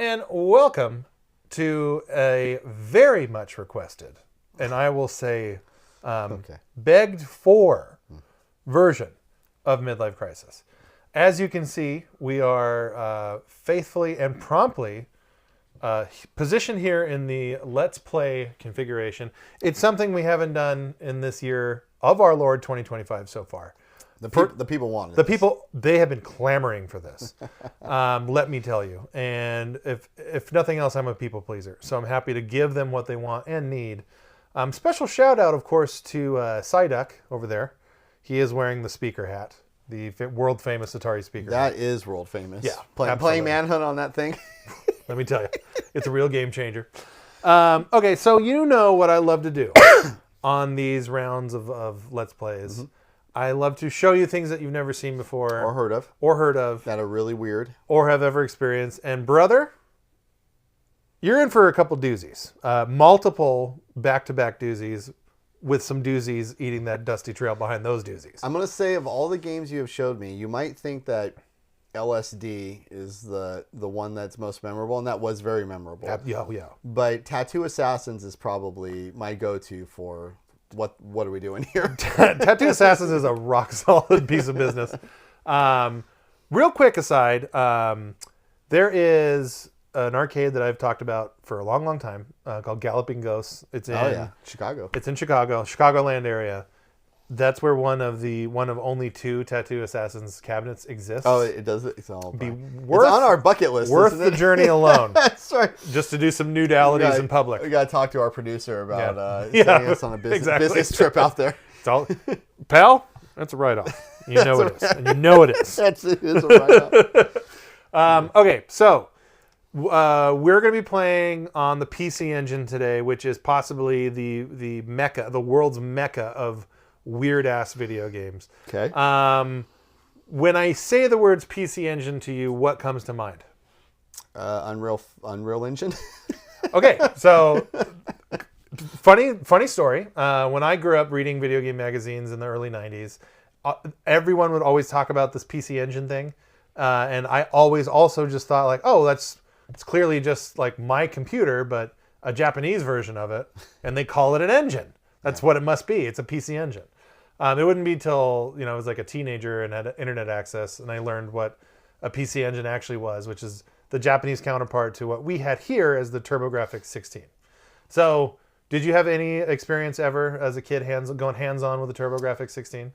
And welcome to a very much requested, and I will say begged for version of Midlife Krisis. As you can see, we are faithfully and promptly positioned here in the Let's Play configuration. It's something we haven't done in this year of our Lord 2025 so far. The people wanted the people, they have been clamoring for this. Let me tell you. And if nothing else, I'm a people pleaser. So I'm happy to give them what they want and need. Special shout out, of course, to Psyduck over there. He is wearing the speaker hat, the world famous Atari speaker hat. That is world famous. Yeah. Playing Manhunt on that thing. Let me tell you, it's a real game changer. Okay, so you know what I love to do on these rounds of Let's Plays. Mm-hmm. I love to show you things that you've never seen before. Or heard of. That are really weird. Or have ever experienced. And brother, you're in for a couple doozies. Multiple back-to-back doozies with some doozies eating that dusty trail behind those doozies. I'm going to say of all the games you have showed me, you might think that LSD is the one that's most memorable, and that was very memorable. Yeah. But Tattoo Assassins is probably my go-to for... What are we doing here? Tattoo Assassins is a rock solid piece of business. Real quick aside, there is an arcade that I've talked about for a long time called Galloping Ghosts. It's in Chicago. It's in Chicagoland area. That's where one of only two Tattoo Assassins cabinets exists. Oh, it does. It's all it's on our bucket list. Worth the journey alone. That's right. Just to do some nudalities in public. We got to talk to our producer about sending us on a business trip out there. It's all, pal, that's a write-off. You know it is. And you know it is. It is a write-off. Okay, so we're going to be playing on the PC Engine today, which is possibly the mecca, the world's mecca of weird-ass video games. Okay. When I say the words PC Engine to you, what comes to mind? Unreal Engine. Okay, so funny story. When I grew up reading video game magazines in the early 90s, everyone would always talk about this PC Engine thing. And I always also just thought like, oh, it's clearly just like my computer, but a Japanese version of it. And they call it an engine. That's what it must be. It's a PC Engine. It wouldn't be till I was like a teenager and had internet access, and I learned what a PC Engine actually was, which is the Japanese counterpart to what we had here as the TurboGrafx 16. So, did you have any experience ever as a kid going hands-on with the TurboGrafx 16?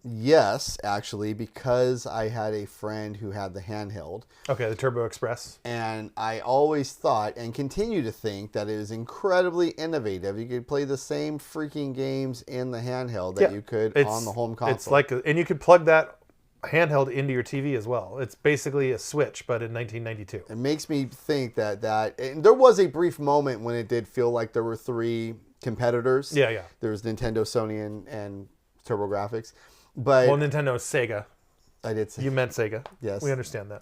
Yes, actually, because I had a friend who had the handheld. Okay, the Turbo Express. And I always thought and continue to think that it is incredibly innovative. You could play the same freaking games in the handheld that you could on the home console. It's like, and you could plug that handheld into your TV as well. It's basically a Switch, but in 1992. It makes me think that and there was a brief moment when it did feel like there were three competitors. Yeah. There was Nintendo, Sony, and TurboGrafx. But Nintendo is Sega. I did say. You meant Sega. Yes. We understand that.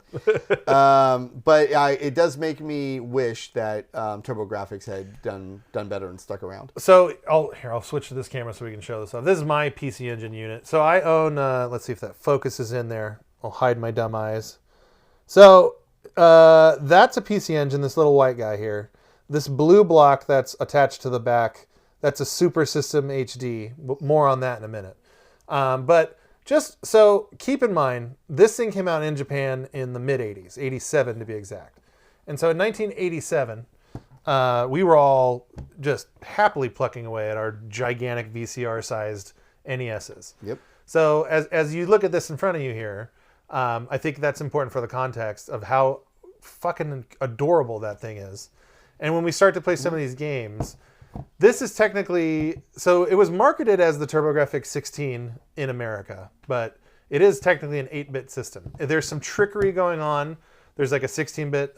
But it does make me wish that TurboGrafx had done better and stuck around. So I'll switch to this camera so we can show this off. This is my PC Engine unit. So I own, let's see if that focuses in there. I'll hide my dumb eyes. So that's a PC Engine, this little white guy here. This blue block that's attached to the back, that's a Super System HD. More on that in a minute. But just so keep in mind, this thing came out in Japan in the mid-'80s, 87 to be exact. And so in 1987, we were all just happily plucking away at our gigantic VCR-sized NESs. Yep. So as you look at this in front of you here, I think that's important for the context of how fucking adorable that thing is. And when we start to play some of these games... This is technically, so it was marketed as the TurboGrafx 16 in America, but it is technically an 8-bit system. There's some trickery going on. There's like a 16-bit,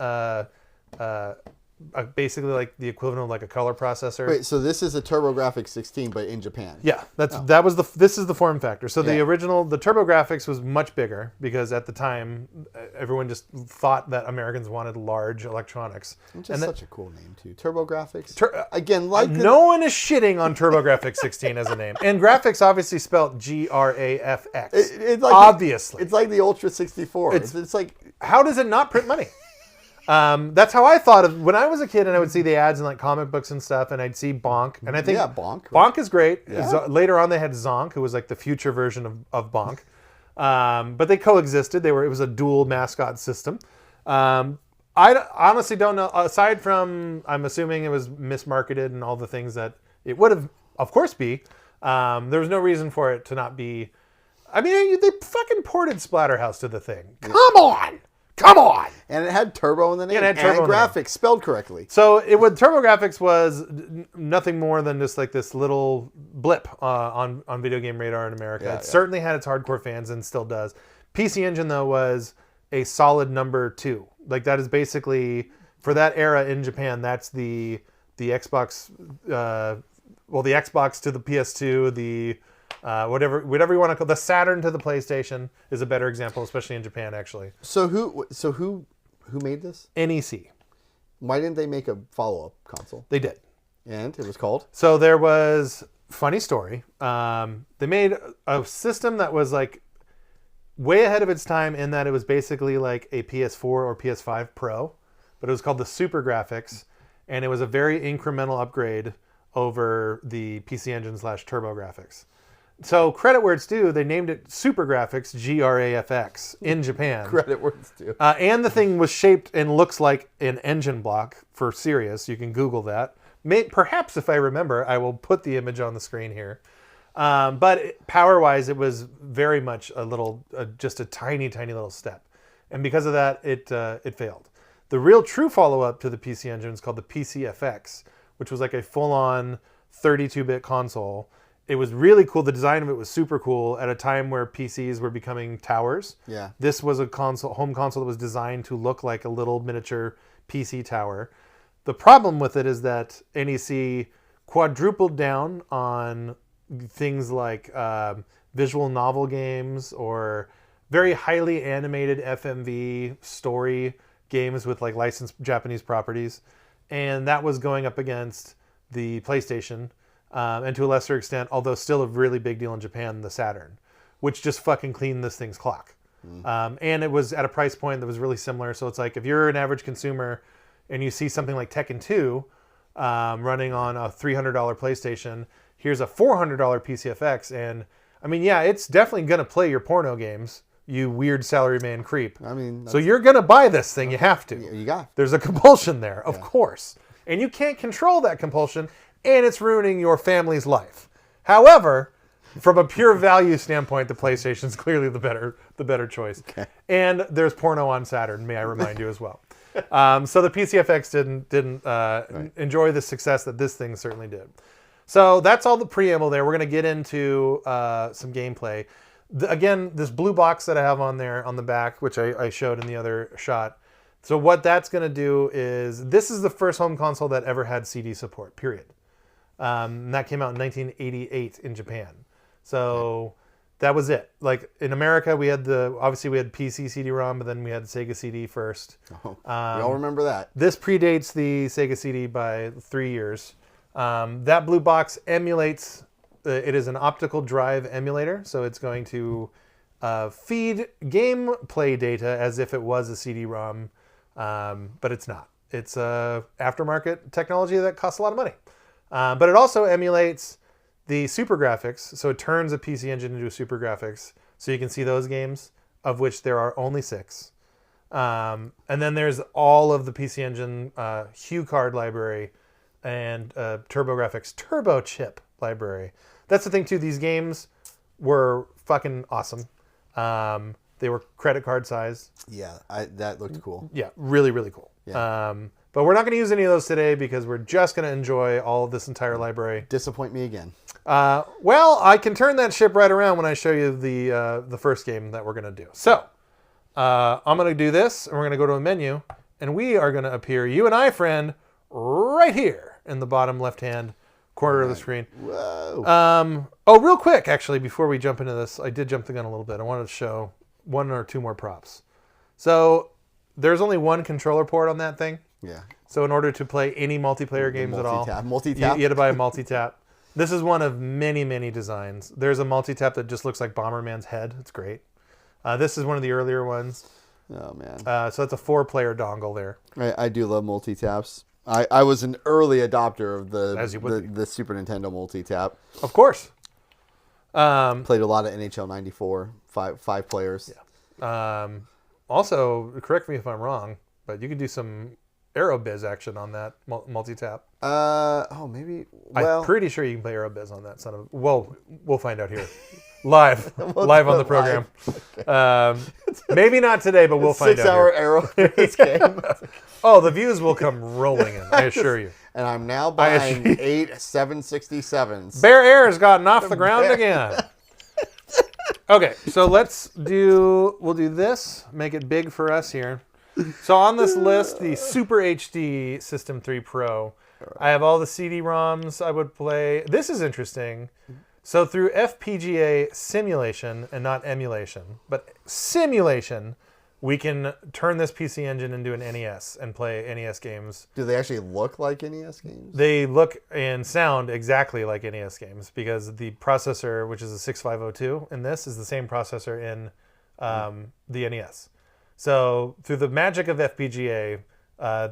basically like the equivalent of like a color processor. Wait, so this is a TurboGrafx 16, but in Japan? Yeah, this is the form factor. So the original, the TurboGrafx was much bigger because at the time, everyone just thought that Americans wanted large electronics. It's just such a cool name too, TurboGrafx. Again, no one is shitting on TurboGrafx 16 as a name, and graphics obviously spelled GRAFX. It's like obviously, it's like the Ultra 64. It's like, how does it not print money? That's how I thought of when I was a kid, and I would see the ads in like comic books and stuff, and I'd see Bonk, and I think Bonk is great. Yeah. Later on, they had Zonk, who was like the future version of Bonk, but they coexisted. It was a dual mascot system. I honestly don't know. Aside from, I'm assuming it was mismarketed and all the things that it would have, of course, be. There was no reason for it to not be. I mean, they fucking ported Splatterhouse to the thing. Come on! And it had turbo in the name. Yeah, it had turbo and graphics spelled correctly. So TurboGrafx was nothing more than just like this little blip on video game radar in America. It certainly had its hardcore fans and still does. PC Engine, though, was a solid number 2. Like, that is basically, for that era in Japan, that's the Xbox, the Xbox to the PS2, the whatever you want to call the Saturn to the PlayStation is a better example, especially in Japan, actually. So who made this? NEC. Why didn't they make a follow-up console? They did. And it was called? So there was, funny story, they made a system that was like way ahead of its time in that it was basically like a PS4 or PS5 Pro, but it was called the Super Graphics, and it was a very incremental upgrade over the PC Engine / TurboGrafx. So credit where it's due, they named it Super Graphics, GRAFX, in Japan. Credit where it's due. And the thing was shaped and looks like an engine block for Sirius. You can Google that. Perhaps if I remember, I will put the image on the screen here. But power-wise, it was very much just a tiny, tiny little step. And because of that, it failed. The real true follow-up to the PC Engine is called the PCFX, which was like a full-on 32-bit console. It was really cool. The design of it was super cool at a time where PCs were becoming towers. Yeah. This was a home console that was designed to look like a little miniature PC tower. The problem with it is that NEC quadrupled down on things like visual novel games or very highly animated FMV story games with like licensed Japanese properties. And that was going up against the PlayStation. And to a lesser extent, although still a really big deal in Japan, the Saturn, which just fucking cleaned this thing's clock. And it was at a price point that was really similar. So it's like if you're an average consumer and you see something like Tekken 2 running on a $300 PlayStation, here's a $400 PCFX. And I mean, yeah, it's definitely going to play your porno games, you weird salaryman creep. I mean, so you're going to buy this thing. You have to. You got. There's a compulsion there, of course. And you can't control that compulsion. And it's ruining your family's life. However, from a pure value standpoint, the PlayStation is clearly the better choice. Okay. And there's porno on Saturn, may I remind you as well. So the PCFX didn't enjoy the success that this thing certainly did. So that's all the preamble there. We're going to get into some gameplay. Again, this blue box that I have on there on the back, which I showed in the other shot. So what that's going to do is, this is the first home console that ever had CD support, period. And that came out in 1988 in Japan. So that was it. Like in America, obviously we had PC CD-ROM, but then we had Sega CD first. Oh, we all remember that. This predates the Sega CD by 3 years. That blue box emulates, it is an optical drive emulator. So it's going to feed gameplay data as if it was a CD-ROM, but it's not. It's aftermarket technology that costs a lot of money. But it also emulates the Super Graphics, so it turns a PC Engine into a Super Graphics, so you can see those games, of which there are only 6. And then there's all of the PC Engine Hue card library and TurboGrafx Turbo Chip library. That's the thing too, these games were fucking awesome. They were credit card size. Yeah, that looked cool. Yeah, really, really cool. Yeah. But we're not going to use any of those today because we're just going to enjoy all of this entire library. Disappoint me again. Well, I can turn that ship right around when I show you the first game that we're going to do. So, I'm going to do this, and we're going to go to a menu, and we are going to appear, you and I, friend, right here in the bottom left-hand corner of the screen. Whoa. Real quick, actually, before we jump into this, I did jump the gun a little bit. I wanted to show 1 or 2 more props. So, there's only 1 controller port on that thing. Yeah. So in order to play any multiplayer games at all, multi-tap. you had to buy a multi-tap. This is one of many, many designs. There's a multi-tap that just looks like Bomberman's head. It's great. This is one of the earlier ones. Oh, man. So that's a 4-player dongle there. I do love multi-taps. I was an early adopter of the Super Nintendo multi-tap. Of course. Played a lot of NHL 94, five players. Yeah. Also, correct me if I'm wrong, but you could do some Aerobiz action on that multi-tap. Maybe. Well, I'm pretty sure you can play Aerobiz on that Well, we'll find out here. Live on the program. Okay. Maybe not today, but we'll find out. 6-hour Aerobiz game. Oh, the views will come rolling in, I assure you. And I'm now buying 8 767s. Bear Air has gotten off the ground again. Okay, so we'll do this, make it big for us here. So on this list, the Super HD System 3 Pro, I have all the CD-ROMs I would play. This is interesting. So through FPGA simulation, and not emulation, but simulation, we can turn this PC Engine into an NES and play NES games. Do they actually look like NES games? They look and sound exactly like NES games because the processor, which is a 6502 in this, is the same processor in the NES. So through the magic of FPGA,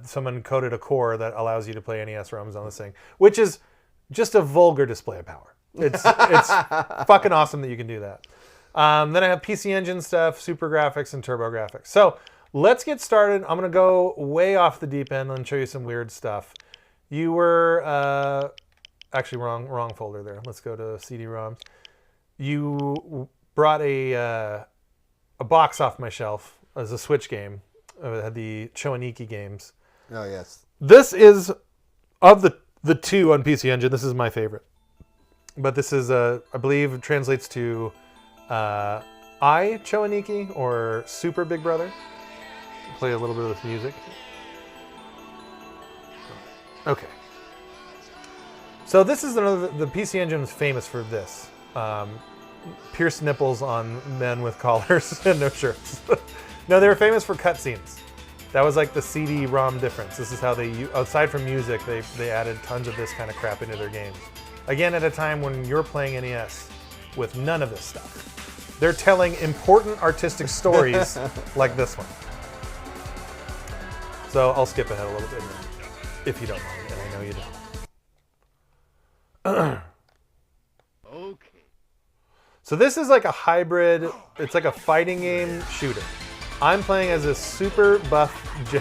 someone coded a core that allows you to play NES ROMs on this thing, which is just a vulgar display of power. It's fucking awesome that you can do that. Then I have PC Engine stuff, Super Graphics, and Turbo Graphics. So let's get started. I'm going to go way off the deep end and show you some weird stuff. You were actually wrong folder there. Let's go to CD-ROMs. You brought a box off my shelf as a Switch game. It had the Choaniki games. Oh, yes. This is, of the two on PC Engine, this is my favorite. But this is, I believe, it translates to I Choaniki or Super Big Brother. Play a little bit of this music. Okay. So this is the PC Engine is famous for this. Pierced nipples on men with collars and no shirts. No, they were famous for cutscenes. That was like the CD-ROM difference. This is how aside from music, they added tons of this kind of crap into their games. Again, at a time when you're playing NES with none of this stuff. They're telling important artistic stories like this one. So I'll skip ahead a little bit if you don't mind, and I know you don't. Okay. So this is like a hybrid, it's like a fighting game shooter. I'm playing as a super buff,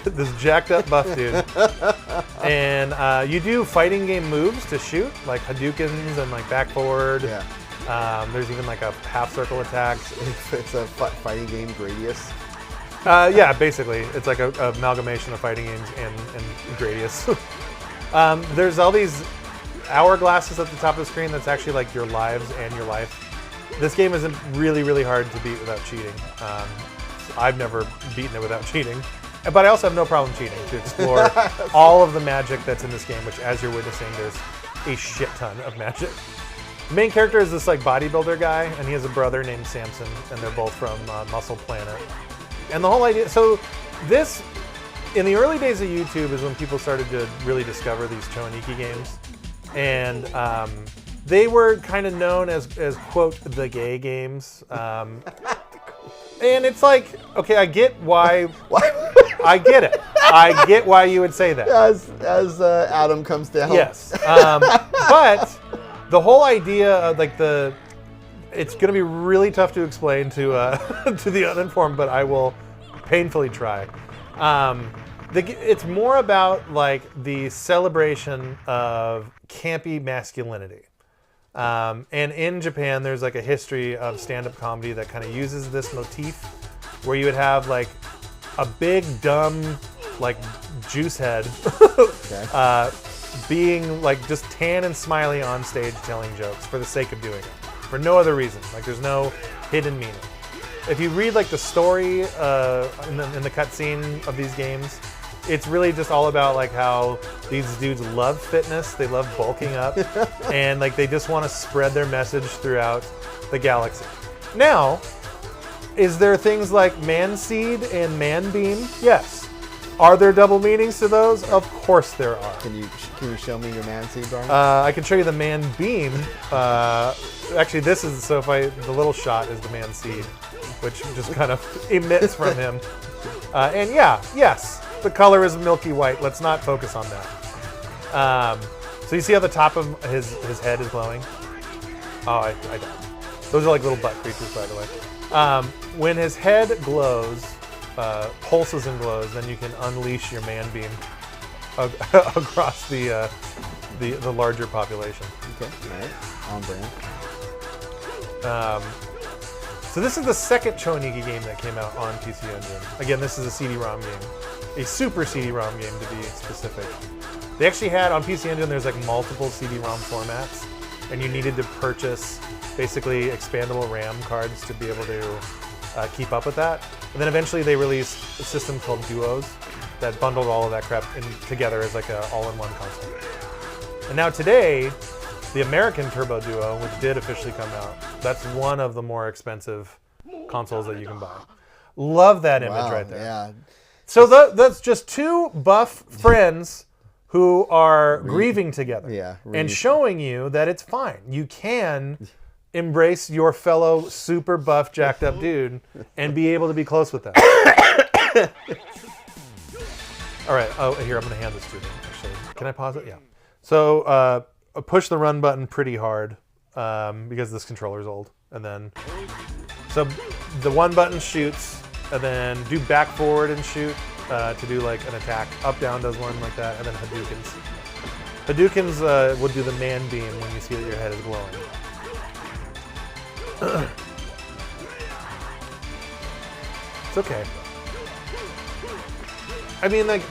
this jacked up buff dude. And you do fighting game moves to shoot, like Hadoukens and like back forward. Yeah. There's even like a half circle attack. It's a fighting game, Gradius. Yeah, basically. It's like a amalgamation of fighting games and Gradius. There's all these hourglasses at the top of the screen that's actually like your lives and your life. This game isn't really, really hard to beat without cheating. I've never beaten it without cheating. But I also have no problem cheating to explore all of the magic that's in this game, which as you're witnessing, there's a shit ton of magic. The main character is this like bodybuilder guy, and he has a brother named Samson, and they're both from Muscle Planet. And the whole idea, so this, in the early days of YouTube is when people started to really discover these Choaniki games. And they were kind of known as quote, the gay games. And it's like, okay, I get why. I get it. I get why you would say that. As Adam comes down. Yes. But the whole idea of like it's going to be really tough to explain to to the uninformed, but I will painfully try. It's more about like the celebration of campy masculinity. And in Japan, there's like a history of stand-up comedy that kind of uses this motif, where you would have like a big dumb like juice head Okay. being like just tan and smiley on stage telling jokes for the sake of doing it, for no other reason. Like there's no hidden meaning. If you read like the story in the cutscene of these games, it's really just all about like how these dudes love fitness, they love bulking up, and like they just want to spread their message throughout the galaxy. Now, is there things like man seed and man beam? Yes. Are there double meanings to those? Of course there are. Can you show me your man seed, Brian? I can show you the man beam. Actually, this is the little shot is the man seed. which just kind of emits from him. And yeah, yes, the color is milky white. Let's not focus on that. So you see how the top of his head is glowing? Oh, I don't. Those are like little butt creatures, by the way. When his head glows, pulses and glows, then you can unleash your man beam across the larger population. Okay, all right, on brand. So this is the second Chonigi game that came out on PC Engine. Again, this is a CD-ROM game, a super CD-ROM game to be specific. They actually had on PC Engine. There's like multiple CD-ROM formats, and you needed to purchase basically expandable RAM cards to be able to keep up with that. And then eventually they released a system called Duos that bundled all of that crap together as like an all-in-one console. And now today, the American Turbo Duo, which did officially come out, that's one of the more expensive consoles that you can buy. Love that image right there. Yeah. So that's just two buff friends who are grieving together. Yeah. And showing you that it's fine. You can embrace your fellow super buff, jacked up dude and be able to be close with them. All right. Oh, here, I'm going to hand this to you, actually. Can I pause it? Yeah. So push the run button pretty hard because this controller's old. And then, so the one button shoots, and then do back forward and shoot to do like an attack. Up down does one like that, and then Hadoukens. Hadoukens will do the man beam when you see that your head is glowing. It's okay. I mean, like,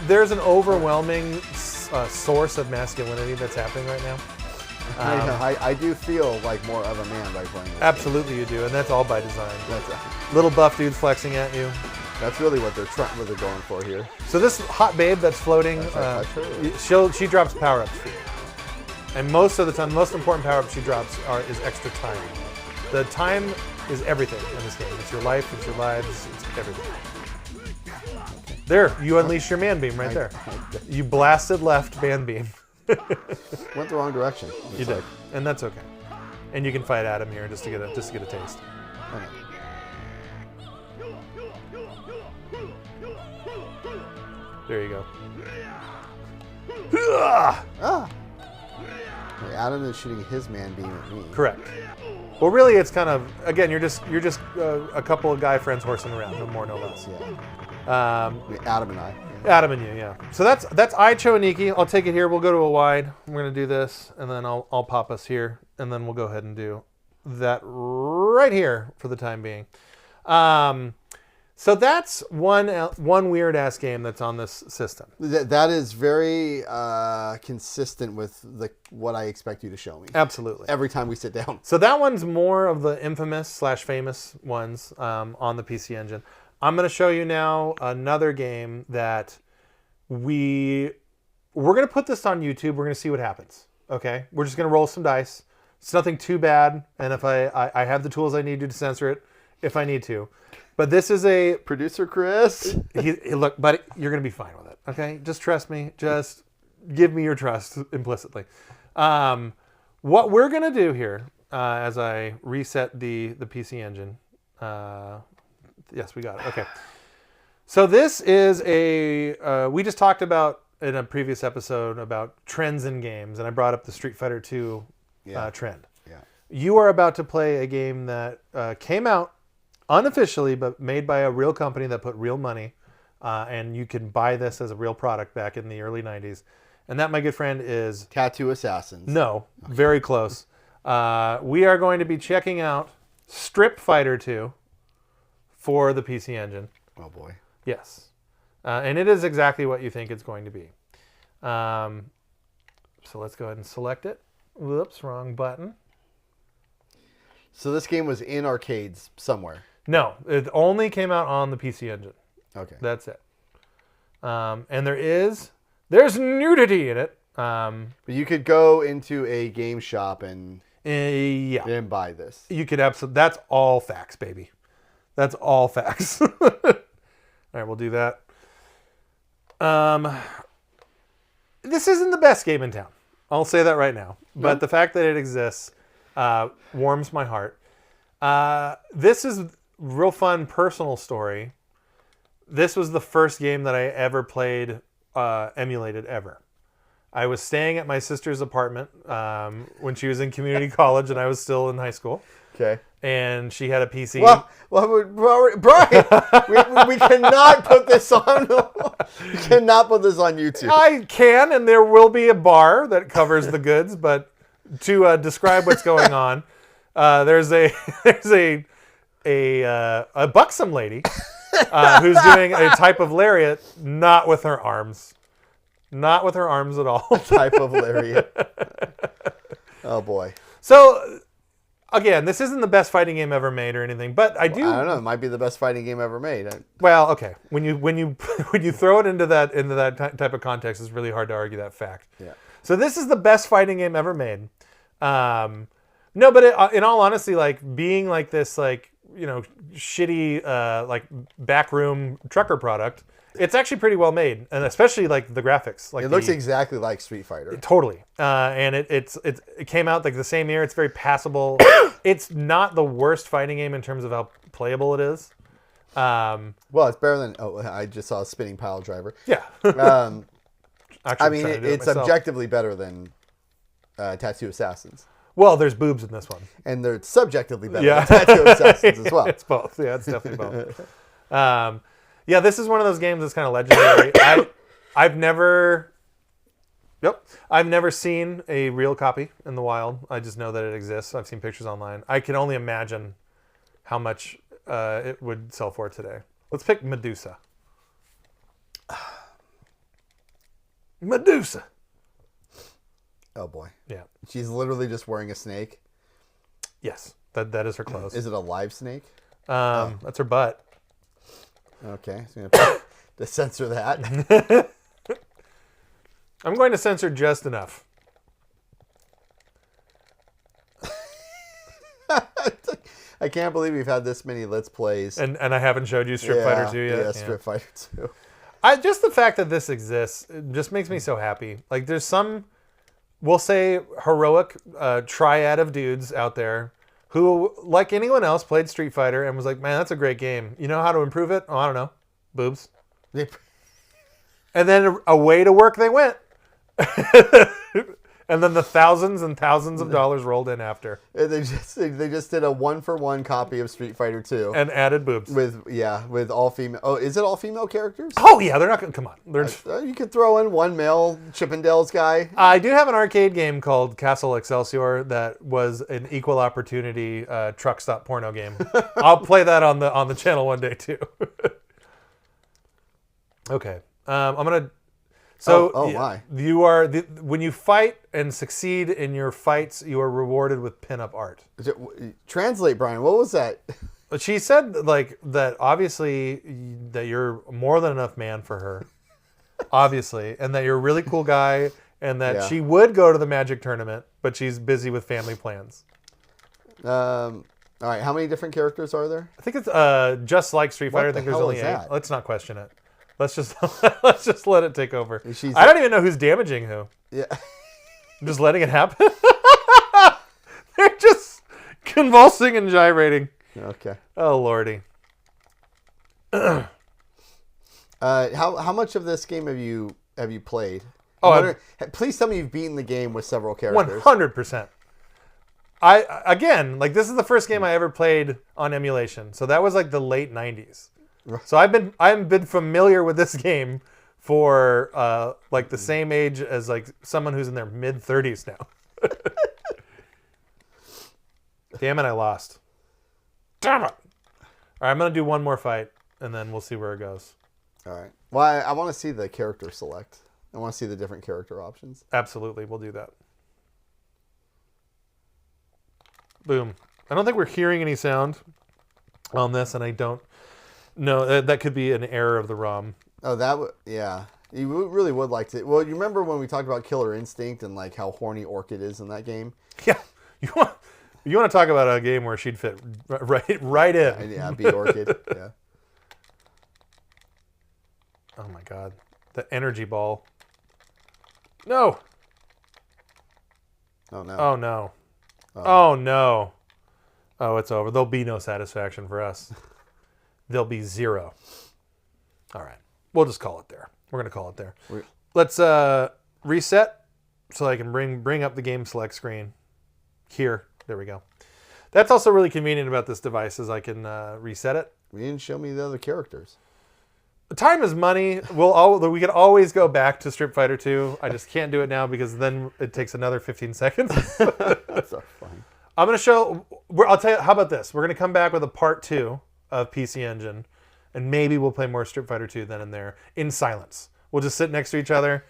there's an overwhelming source of masculinity that's happening right now. I do feel like more of a man by playing this Absolutely you do, and that's all by design. That's, Little buff dudes flexing at you. that's really what they're going for here. So this hot babe that's floating, she drops power-ups for you. And most of the time, the most important power-up she drops is extra time. The time is everything in this game. It's your life, it's your lives, it's everything. There, you unleash your man beam right there. You blasted left man beam. Went the wrong direction. You did, and that's okay. And you can fight Adam here just to get a taste. Okay. There you go. Ah! Wait, Adam is shooting his man beam at me. Correct. Well, really, it's kind of, again, you're just a couple of guy friends horsing around, no more, no less. Yeah. Adam and I. Adam and you, yeah. So that's Icho Aniki. I'll take it here. We'll go to a wide. We're gonna do this, and then I'll pop us here, and then we'll go ahead and do that right here for the time being. So that's one weird ass game that's on this system. That is very consistent with what I expect you to show me. Absolutely. Every time we sit down. So that one's more of the infamous / famous ones on the PC Engine. I'm going to show you now another game that we're going to put this on YouTube. We're going to see what happens. Okay, we're just going to roll some dice. It's nothing too bad, and if I have the tools I need to censor it if I need to. But this is a producer Chris. Look, buddy, you're going to be fine with it. Okay, just trust me. Just give me your trust implicitly. What we're going to do here, as I reset the PC Engine. Yes, we got it. Okay. So this is we just talked about in a previous episode about trends in games, and I brought up the Street Fighter II trend. Yeah. You are about to play a game that came out unofficially, but made by a real company that put real money, and you can buy this as a real product back in the early 90s. And that, my good friend, is... Tattoo Assassins. No, very close. We are going to be checking out Strip Fighter 2 for the PC Engine. Oh boy. Yes. And it is exactly what you think it's going to be. So let's go ahead and select it. Whoops, wrong button. So this game was in arcades somewhere. No, it only came out on the PC Engine. Okay. That's it. And there's nudity in it. But you could go into a game shop and buy this. You could absolutely. That's all facts, baby. That's all facts. All right, we'll do that. This isn't the best game in town. I'll say that right now. But the fact that it exists warms my heart. This is real fun personal story. This was the first game that I ever played emulated ever. I was staying at my sister's apartment when she was in community college and I was still in high school. Okay. And she had a PC. Well Brian, we cannot put this on. We cannot put this on YouTube. I can, and there will be a bar that covers the goods. But to describe what's going on, there's a buxom lady who's doing a type of lariat, not with her arms. Not with her arms at all. Type of lariat. Oh boy. So, again, this isn't the best fighting game ever made or anything, but I do. I don't know. It might be the best fighting game ever made. Well, okay. When you throw it into that type of context, it's really hard to argue that fact. Yeah. So this is the best fighting game ever made. No, but in all honesty, like being like this, like shitty like backroom trucker product. It's actually pretty well made, and especially like the graphics. Like it looks exactly like Street Fighter. Totally, and it came out like the same year. It's very passable. It's not the worst fighting game in terms of how playable it is. Well, it's better than. Oh, I just saw a spinning pile driver. Yeah. I mean, it's objectively better than Tattoo Assassins. Well, there's boobs in this one, and they're subjectively better than Tattoo Assassins as well. It's both. Yeah, it's definitely both. Yeah, this is one of those games that's kind of legendary. I've never seen a real copy in the wild. I just know that it exists. I've seen pictures online. I can only imagine how much it would sell for today. Let's pick Medusa. Medusa. Oh boy. Yeah. She's literally just wearing a snake. Yes, that is her clothes. Is it a live snake? That's her butt. Okay, so I'm going to censor that. I'm going to censor just enough. I can't believe we've had this many Let's Plays. And I haven't showed you Street Fighter 2 yet? Yeah, Street Fighter 2. Just the fact that this exists, it just makes me so happy. Like there's some, we'll say, heroic triad of dudes out there who, like anyone else, played Street Fighter and was like, man, that's a great game. You know how to improve it? Oh, I don't know. Boobs. And then away to work they went. And then the thousands and thousands of dollars rolled in after. And they just did a 1-for-1 copy of Street Fighter 2. And added boobs. With all female. Oh, is it all female characters? Oh, yeah. They're not going to, come on. You could throw in one male Chippendales guy. I do have an arcade game called Castle Excelsior that was an equal opportunity truck stop porno game. I'll play that on the channel one day too. Okay. I'm going to... So my. You are when you fight and succeed in your fights, you are rewarded with pinup art. Translate, Brian. What was that? She said like that. Obviously, that you're more than enough man for her. Obviously, and that you're a really cool guy, and that she would go to the Magic tournament, but she's busy with family plans. All right. How many different characters are there? I think it's just like Street Fighter. I think there's only 8. Let's not question it. Let's just let it take over. I don't even know who's damaging who. Yeah. I'm just letting it happen. They're just convulsing and gyrating. Okay. Oh lordy. How much of this game have you played? Please tell me you've beaten the game with several characters. 100%. This is the first game I ever played on emulation. So that was like the late 90s. So I've been familiar with this game for like the same age as like someone who's in their mid 30s now. Damn it, I lost. Damn it. All right, I'm gonna do one more fight and then we'll see where it goes. All right. Well, I want to see the character select. I want to see the different character options. Absolutely, we'll do that. Boom. I don't think we're hearing any sound on this, and I don't. No, that could be an error of the ROM. Oh, yeah. You really would like to. Well, you remember when we talked about Killer Instinct and like how horny Orchid is in that game? Yeah. You want to talk about a game where she'd fit right in. Yeah, be Orchid. Yeah. Oh my God. The energy ball. No. Oh no. Oh no. Oh no. Oh, it's over. There'll be no satisfaction for us. There'll be 0. All right. We'll just call it there. We're going to call it there. Let's reset so I can bring up the game select screen. Here. There we go. That's also really convenient about this device is I can reset it. We didn't show me the other characters. Time is money. We could always go back to Street Fighter 2. I just can't do it now because then it takes another 15 seconds. That's fine. I'm going to show... I'll tell you... How about this? We're going to come back with a part 2 of PC Engine, and maybe we'll play more Street Fighter 2 then and there in silence. We'll just sit next to each other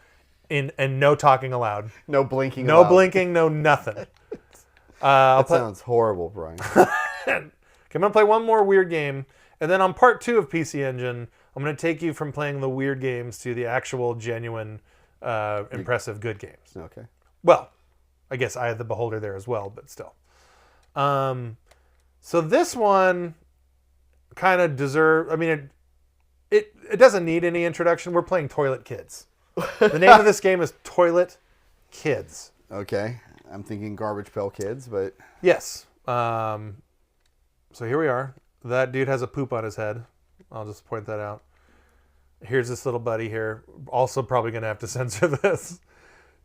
and no talking aloud. No blinking No blinking, no nothing. That sounds horrible, Brian. I'm going to play one more weird game, and then on part 2 of PC Engine, I'm going to take you from playing the weird games to the actual, genuine, impressive good games. Okay. Well, I guess I have the beholder there as well, but still. So this one kind of deserves... I mean, it doesn't need any introduction. We're playing Toilet Kids. The name of this game is Toilet Kids. Okay. I'm thinking Garbage Pail Kids, but... Yes. So here we are. That dude has a poop on his head. I'll just point that out. Here's this little buddy here. Also probably going to have to censor this.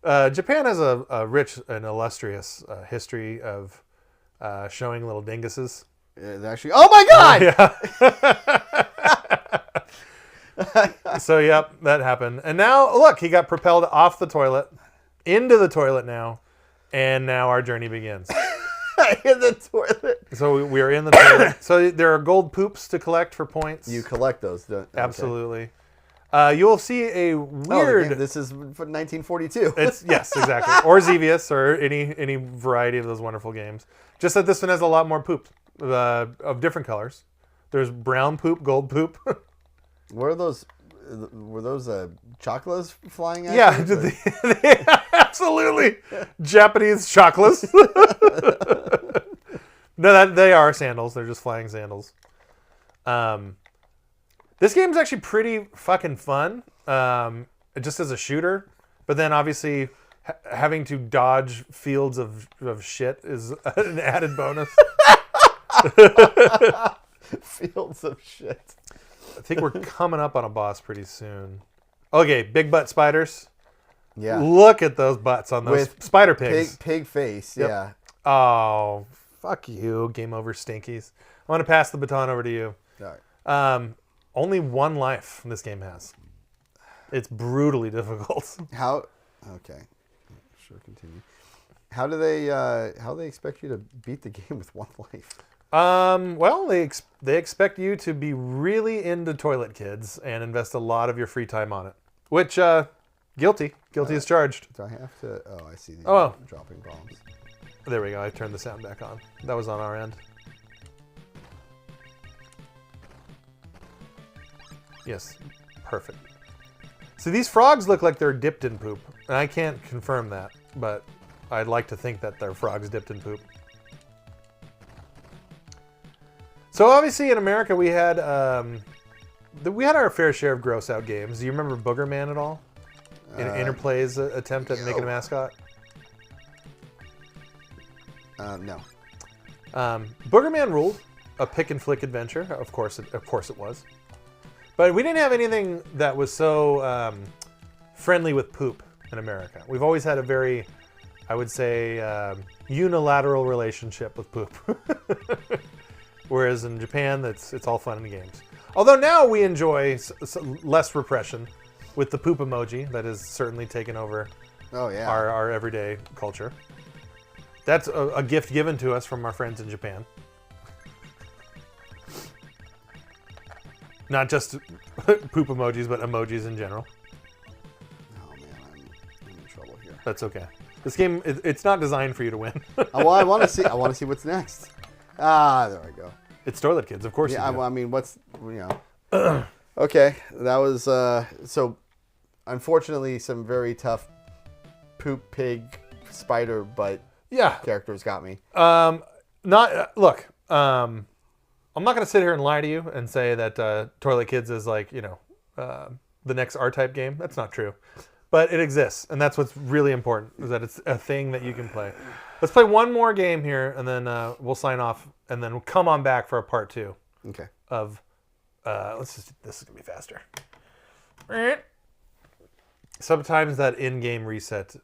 Japan has a rich and illustrious history of showing little dinguses. Actually, oh my God! Yeah. So, yep, that happened. And now, look, he got propelled off the toilet, into the toilet now, and now our journey begins. In the toilet. So we are in the toilet. So there are gold poops to collect for points. You collect those, don't you? Absolutely. You'll see a weird... this is from 1942. Yes, exactly. Or Xevious, or any variety of those wonderful games. Just that this one has a lot more poop of different colors. There's brown poop, gold poop. What are those? Were those chocolates flying at you? Yeah, absolutely. Japanese chocolates. No, they are sandals. They're just flying sandals. This game's actually pretty fucking fun, just as a shooter. But then obviously having to dodge fields of shit is an added bonus. Fields of shit. I think we're coming up on a boss pretty soon. Okay, big butt spiders. Yeah. Look at those butts on those spider pigs. Pig face, Yep. yeah. Oh, fuck you. Game over, Stinkies. I want to pass the baton over to you. All right. Only 1 life this game has. It's brutally difficult. How? Okay. Sure, continue. How do they expect you to beat the game with 1 life? Well, they expect you to be really into Toilet Kids and invest a lot of your free time on it. Which, guilty. Guilty as charged. Do I have to? Oh, I see. Dropping bombs. There we go. I turned the sound back on. That was on our end. Yes. Perfect. So these frogs look like they're dipped in poop. And I can't confirm that, but I'd like to think that they're frogs dipped in poop. So obviously in America we had our fair share of gross out games. Do you remember Booger Man at all? Interplay's attempt at making a mascot? No. Booger Man ruled. A pick and flick adventure. Of course it was. But we didn't have anything that was so friendly with poop in America. We've always had a very, I would say, unilateral relationship with poop. Whereas in Japan, it's all fun and games. Although now we enjoy less repression with the poop emoji that has certainly taken over our everyday culture. That's a gift given to us from our friends in Japan. Not just poop emojis, but emojis in general. Oh man, I'm in trouble here. That's okay. This game, it's not designed for you to win. Well, I want to see what's next. Ah, there we go. It's Toilet Kids, of course. Yeah, I mean, what's Okay, that was so. Unfortunately, some very tough poop pig spider butt characters got me. Look. I'm not going to sit here and lie to you and say that Toilet Kids is like, the next R-Type game. That's not true. But it exists, and that's what's really important, is that it's a thing that you can play. Let's play one more game here, and then we'll sign off and then we'll come on back for a part 2 Okay. of. This is gonna be faster. Sometimes that in-game reset,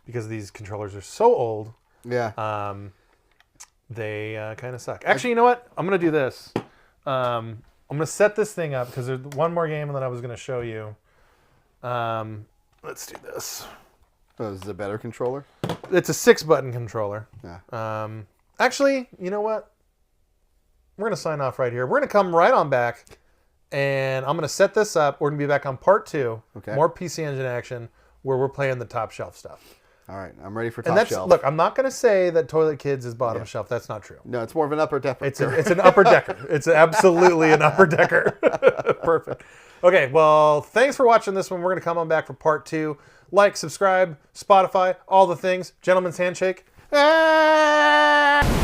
because these controllers are so old, Yeah. they kind of suck. Actually, you know what? I'm gonna do this. I'm gonna set this thing up because there's one more game that I was gonna show you. Let's do this. Oh, this is a better controller? It's a 6-button controller. Yeah. Actually, you know what? We're going to sign off right here. We're going to come right on back, and I'm going to set this up. We're going to be back on part 2, Okay. more PC Engine action, where we're playing the top shelf stuff. All right. I'm ready for And top shelf. look, I'm not going to say that Toilet Kids is bottom shelf. That's not true. No, it's more of an upper decker. It's an upper decker. It's absolutely an upper decker. Perfect. Okay, well, thanks for watching this one. We're going to come on back for part 2. Like, subscribe, Spotify, all the things. Gentleman's handshake. Ah!